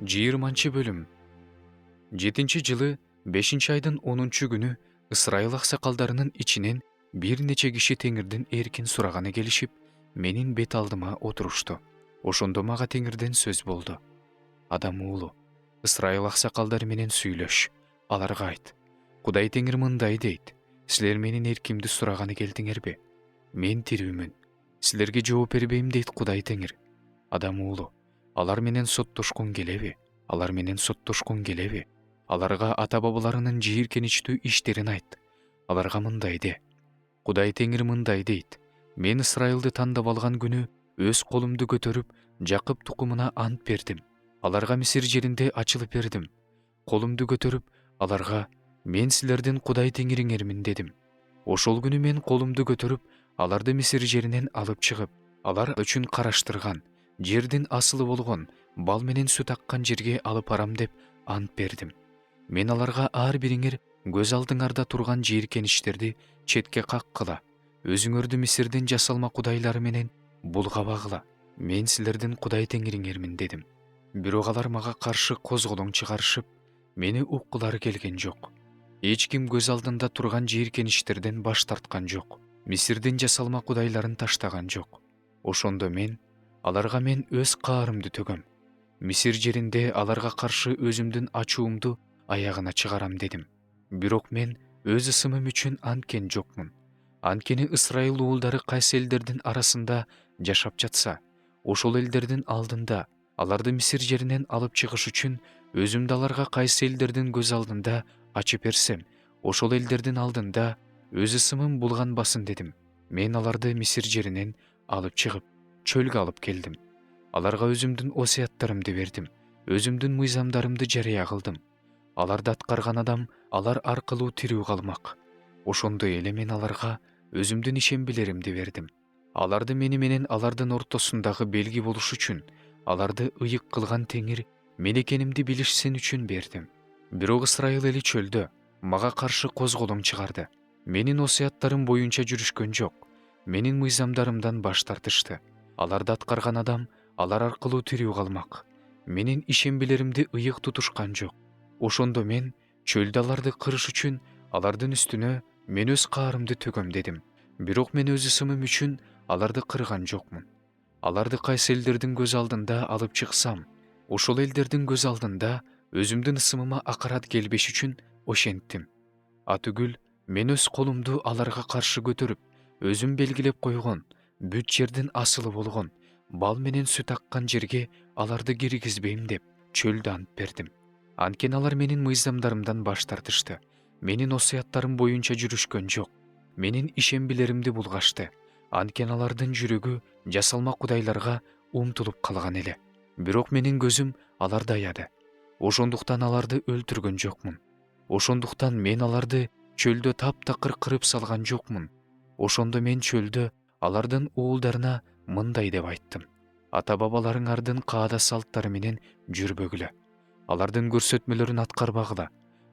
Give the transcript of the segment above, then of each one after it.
20 бөлүм. 7-жылы 5-айдын 10-күнү Ысырайыл аксакалдарынын ичинен бир нече киши Теңирдин эркин сураганы келишип, менин бет алдыма отурушту. Ошондо мага Теңирден сөз болду. Адам уулу, Ысырайыл аксакалдары менен сүйлөш, аларга айт. Кудай Теңир мындай дейт: силер менин эркимди сураганы келдиңерби? Мен тирүүмүн. Силерге жооп бербейм дейт Кудай Теңир. Адам уулу, алар менен соттошкуң келеби? Алар менен соттошкуң келеби? Аларга ата-бабаларынын жийиркеничтүү иштерин айт. Аларга мындай де: Кудай Теңир мындай дейт: мен Ысырайылды тандап алган күнү өз колумду көтөрүп, Жакып тукумуна ант бердим. Аларга Мисир жеринде ачылып бердим. Колумду көтөрүп, аларга: мен силердин Кудай Теңириңермин дедим. Ошол күнү мен колумду көтөрүп, аларды Мисир жеринен алып чыгып, алар үчүн караштырган, жердин асылы болгон, бал менен сүт аккан жерге алып барам деп ант бердим. Мен аларга ар бириңер көз алдыңарда турган жийиркеничтерди четке каккыла, өзүңөрдү Мисирдин жасалма кудайлары менен булгабагыла. Мен силердин Кудай Теңириңермин дедим. Бирок алар мага каршы козголоң чыгарышып, мени уккулары келген жок. Эч ким көз алдында турган жийиркеничтерден баш тарткан жок. Мисирдин жасалма кудайларын таштаган жок. Ошондо мен өз каарымды төгөм. Мисир жеринде аларга каршы өзүмдүн ачуумду аягына чыгарам дедим. Бирок мен өз ысымым үчүн анткен жокмун. Анткени Ысырайыл уулдары кайсы элдердин арасында жашап жатса, ошол элдердин алдында аларды Мисир жеринен алып чыгыш үчүн өзүмдү аларга кайсы элдердин көз алдында ачып берсем, ошол элдердин алдында өз ысымым булганбасын дедим. Мен аларды Мисир жеринен алып чыгып, чөлгө алып келдим. Аларга өзүмдүн осуяттарымды бердим, өзүмдүн мыйзамдарымды жарыя кылдым. Аларды аткарган адам алар аркылуу тирүү калмак. Ошондой эле мен аларга өзүмдүн ишембилеримди бердим. Аларды мени менен алардын ортосундагы белги болуш үчүн, аларды ыйык кылган Теңир мен экенимди билишсен үчүн бердим. Бирок Ысырайыл эли чөлдө мага каршы козголоң чыгарды. Менин осуяттарым боюнча жүрүшкөн жок. Менин мыйзамдарымдан баш тартышты. Аларды аткарган адам алар аркылуу тирүү калмак. Менин ишембилеримди ыйык тутушкан жок. Ошондо мен чөлдө аларды кырыш үчүн алардын үстүнө мен өз каарымды төгөм дедим. Бирок мен өз ысымым үчүн аларды кырган жокмун. Аларды кайсы элдердин көз алдында алып чыксам, ошол элдердин көз алдында өзүмдүн ысымыма акарат келбеш үчүн ошенттим. Атүгүл мен өз колумду аларга каршы көтөрүп, өзүм белгилеп койгон, бүт жердин асылы болгон, бал менен сүт аккан жерге аларды киргизбейм деп чөлдө ант бердим. Анткени алар менин мыйзамдарымдан баш тартышты. Менин осуяттарым боюнча жүрүшкөн жок. Менин ишембилеримди булгашты. Анткени алардын жүрөгү жасалма кудайларга умтулуп калган эле. Бирок менин көзүм аларды аяды. Ошондуктан аларды өлтүргөн жокмун. Ошондуктан мен аларды чөлдө таптакыр кырып салган жокмун. Ошондо мен чөлдө алардын уулдарына мындай деп айттым: ата-бабаларыңардын каада салттары менен жүрбөгүлө. Алардын көрсөтмөлөрүн аткарбагыла.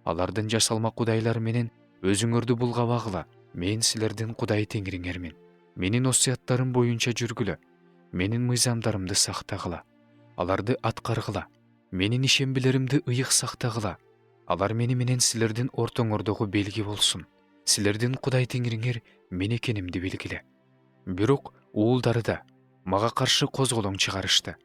Алардын жасалма кудайлары менен өзүңөрдү булгабагыла. Мен силердин Кудай Теңириңермин. Менин осуяттарым боюнча жүргүлө. Менин мыйзамдарымды сактагыла. Аларды аткаргыла. Менин ишембилеримди ыйык сактагыла. Алар мени менен силердин ортоңордогу белги болсун. Силердин Кудай Теңириңер мен экенимди белгиле. Бирок уулдары да мага каршы козголоң чыгарышты.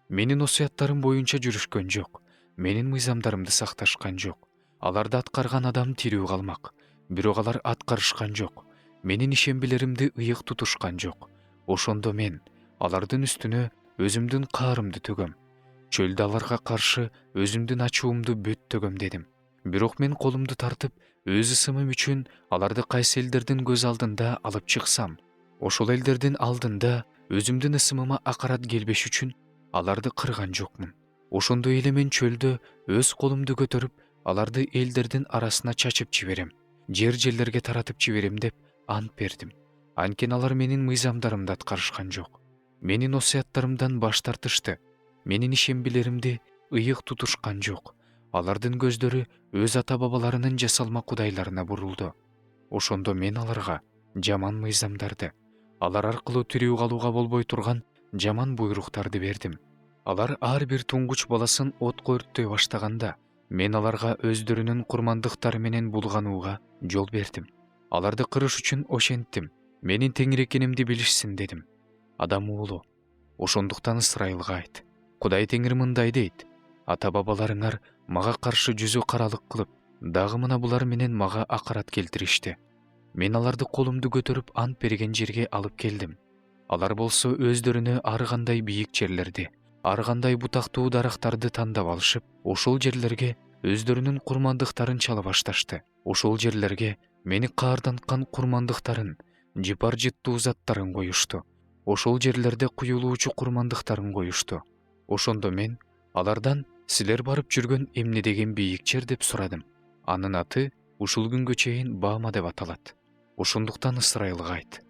Менин осуяттарым боюнча жүрүшкөн жок. Менин мыйзамдарымды сакташкан жок. Аларды аткарган адам тирүү калмак. Бирок алар аткарышкан жок. Менин ишембилеримди ыйык тутушкан жок. Ошондо мен алардын үстүнө өзүмдүн каарымды төгөм. Чөлдө аларга каршы өзүмдүн ачуумду бүт төгөм дедим. Бирок мен колумду тартып, өз ысымым үчүн аларды кайсы элдердин көз алдында алып чыксам, ошол элдердин алдында өзүмдүн ысымыма акарат келбеш үчүн аларды кырган жокмун. Ошондой эле мен чөлдө өз колумду көтөрүп, аларды элдердин арасына чачып жиберем, жерлерге таратып жиберем деп ант бердим. Анткени алар менин мыйзамдарымды аткарышкан жок. Менин осуяттарымдан баш тартышты. Менин ишембилеримди ыйык тутушкан жок. Алардын көздөрү өз ата-бабаларынын жасалма кудайларына бурулду. Ошондо мен аларга жаман мыйзамдарды, алар аркылуу тирүү калууга болбой турган жаман буйруктарды бердим. Алар ар бир туңгуч баласын отко өрттөй баштаганда, мен аларга өздөрүнүн курмандыктары менен булганууга жол бердим. Аларды кырыш үчүн ошенттим. Менин теңир экенимди билишсин дедим. Адам уулу, ошондуктан Ысрайылга айт. Кудай теңир мындай дейт: ата бабаларыңар мага каршы жүзү каралык кылып, дагы мына булар менен мага акарат келтиришти. Мен аларды колумду көтөрүп ант берген жерге алып келдим. Алар болсо өздөрүнө ар кандай бийик жерлерди, ар кандай бутактуу дарактарды тандап алышып, ошол жерлерге өздөрүнүн курмандыктарын чала башташты. Ошол жерлерге мени каарданткан курмандыктарын, жыпар жыттуу заттарын коюшту. Ошол жерлерде куюлуучу курмандыктарын коюшту. Ошондо мен алардан силер барып жүргөн эмне деген бийик жер деп сурадым. Анын аты ушул күнгө чейин Баама деп аталат. Ошондуктан Ысрайылга айт.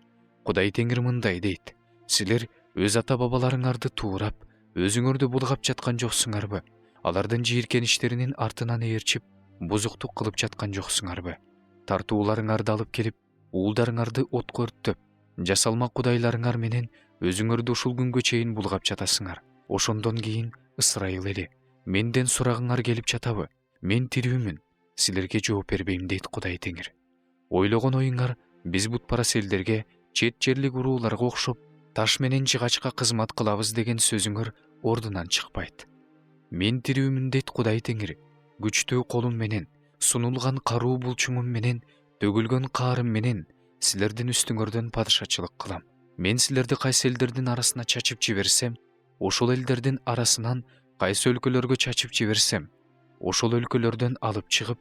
Кудай теңир мындай дейт: силер өз ата бабаларыңарды туурап, өзүңөрдү булгап жаткан жоксуңарбы? Алардын жийиркеништеринин артынан ээрчип, бузуктук кылып жаткан жоксуңарбы? Тартууларыңарды алып келип, уулдарыңарды отко өрттөп, жасалма кудайларыңар менен өзүңөрдү ушул күнгө чейин булгап жатасыңар. Ошондон кийин Ысрайыл эли, менден сурагыңар келип жатабы? Мен тирүүмүн, силерге жооп бербейм дейт Кудай теңир. Ойлогон оюңар биз бутпарас элдерге, чет жерлик урууларга окшоп, таш менен жыгачка кызмат кылабыз деген сөзүңөр ордунан чыкпайт. Мен тирүүмүн дейт Кудай теңир. Күчтүү колум менен, сунулган каруу булчуңум менен, төгүлгөн каарым менен силердин үстүңөрдөн падышачылык кылам. Мен силерди кайсы элдердин арасына чачып жиберсем, ошол элдердин арасынан кайсы өлкөлөргө чачып жиберсем, ошол өлкөлөрдөн алып чыгып,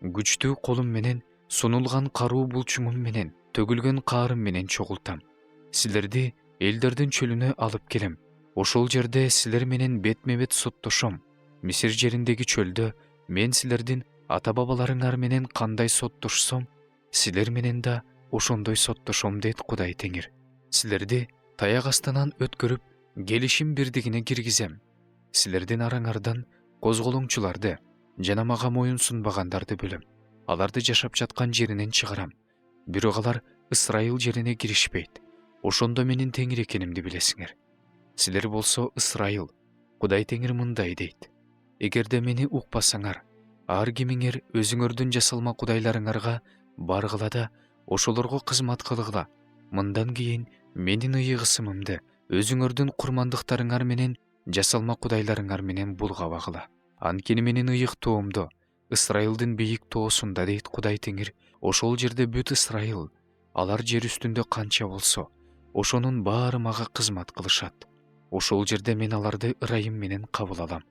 күчтүү колум менен, сунулган каруу булчуңум менен, төгүлгөн каарым менен чогултам. Силерди элдердин чөлүнө алып келем. Ошол жерде силер менен бетме-бет соттошом. Мисир жериндеги чөлдө мен силердин ата бабаларыңар менен кандай соттошсом, силер менен да ошондой соттошом дейт Кудай теңир. Силерди таяк астынан өткөрүп, келишим бирдигине киргизем. Силердин араңардан козголоңчуларды жана мага моюн сунбагандарды бөлөм. Аларды жашап жаткан жеринен чыгарам. Бирок алар Ысрайыл жерине киришпейт. Ошондо менин теңир экенимди билесиңер. Силер болсо Ысрайыл, Кудай теңир мындай дейт: эгерде мени укпасаңар, ар кимиңер өзүңөрдүн жасалма кудайларыңарга баргыла да ошолорго кызмат кылгыла. Мындан кийин менин ыйык ысымымды өзүңөрдүн курмандыктарыңар менен жасалма кудайларыңар менен булгабагыла. Анткени менин ыйык тоомдо, Ысрайылдын бийик тоосунда дейт Кудай теңир, ошол жерде бүт Ысрайыл, алар жер үстүндө канча болсо, ошонун баары мага кызмат кылышат. Ошол жерде мен аларды ырайым менен кабыл алам.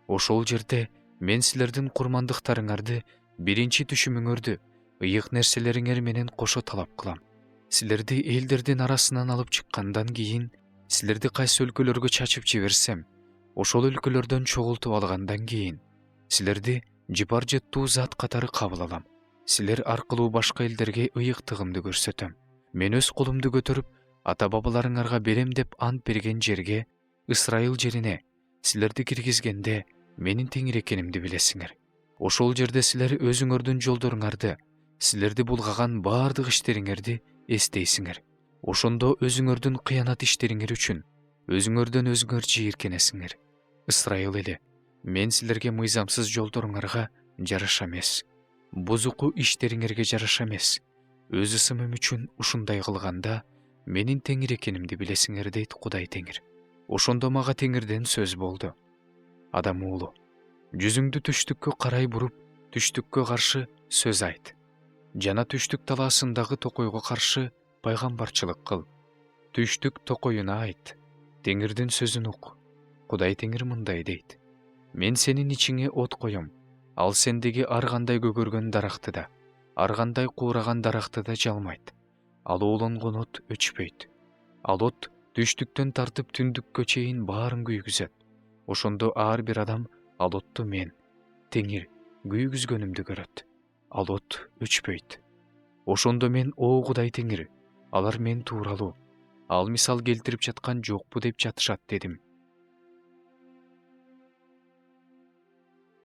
Ошол жерде мен силердин курмандыктарыңарды, биринчи түшүмүңөрдү, ыйык нерселериңер менен кошо талап кылам. Силерди элдердин арасынан алып чыккандан кийин, силерди кайсы өлкөлөргө чачып жиберсем, ошол өлкөлөрдөн чогултуп алгандан кийин, силерди жыпар жыттуу зат катары кабыл алам. Силер аркылуу башка элдерге ыйыктыгымды көрсөтөм. Мен өз колумду көтөрүп, ата бабаларыңарга берем деп ант берген жерге, Ысрайыл жерине силерди киргизгенде менин теңир экенимди билесиңер. Ошол жерде силер өзүңөрдүн жолдоруңарды, силерди булгаган баардык иштериңерди эстейсиңер. Ошондо өзүңөрдүн кыянат иштериңер үчүн өзүңөрдөн өзүңөр жийиркенесиңер. Ысрайыл эли, мен силерге мыйзамсыз жолдоруңарга жараша эмес, бузуку иштериңерге жараша эмес, өз ысымым үчүн ушундай кылганда менин теңир экенимди билесиңер дейт Кудай теңир. Ошондо мага теңирден сөз болду: адам уулу, жүзүңдү түштүккө карай буруп, түштүккө каршы сөз айт. Жана түштүк талаасындагы токойго каршы пайгамбарчылык кыл. Түштүк токоюна айт. Теңирдин сөзүн ук. Кудай теңир мындай дейт: мен сенин ичиңе от коем. Ал сендеги ар кандай көгөргөн даракты да, ар кандай куураган даракты да жалмайт. Ал уулонгон от өчпөйт. Ал от түштүктөн тартып түндүккө чейин баарын күйгүзөт. Ошондо ар бир адам ал отту мен, теңир, күйгүзгөнүмдү көрөт. Ал от өчпөйт. Ошондо мен: о Кудай теңир, алар мен тууралуу, ал мисал келтирип жаткан жокпу деп жатышат дедим.